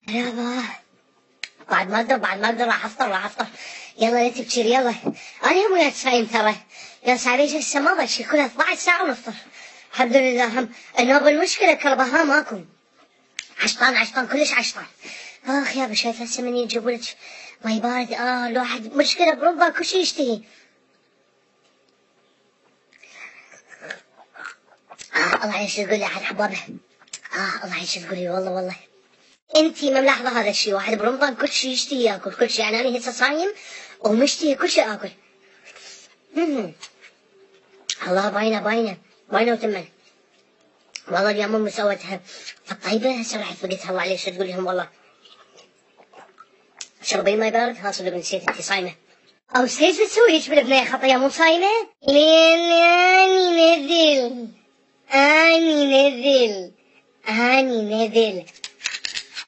يابا بعد ما اقدر راح افطر. يلا لا تبكر يلا. انا هم وياك صايم ترى. يا صاحبي هسه ما بشي كلها 12 ساعة ونفطر. الحمد لله هم انه بالمشكلة كربها ماكو. عشطان كلش عشطان. اخ يابا شايف هسه من يجيبوا لك ماي بارد. الواحد مشكلة بروبا كل شيء يشتهي. الله يعيش تقول لي عاد حبابه. الله يعيش تقول لي والله. انتي ما ملاحظة هذا الشيء، واحد برمضان كل شيء يشتهي ياكل كل شيء، يعني انا هسه صايم ومشتهي كل شيء اكل. الله باينة وتمن. والله اليوم امي سوتها الطيبة هسه راح فقدتها الله عليك. شو تقول لهم والله شربي ماي بارد. ها صدق نسيت انتي صايمة. او ايش بتسوي هيك بالبنية خطية مو صايمة؟ لين اني نذل.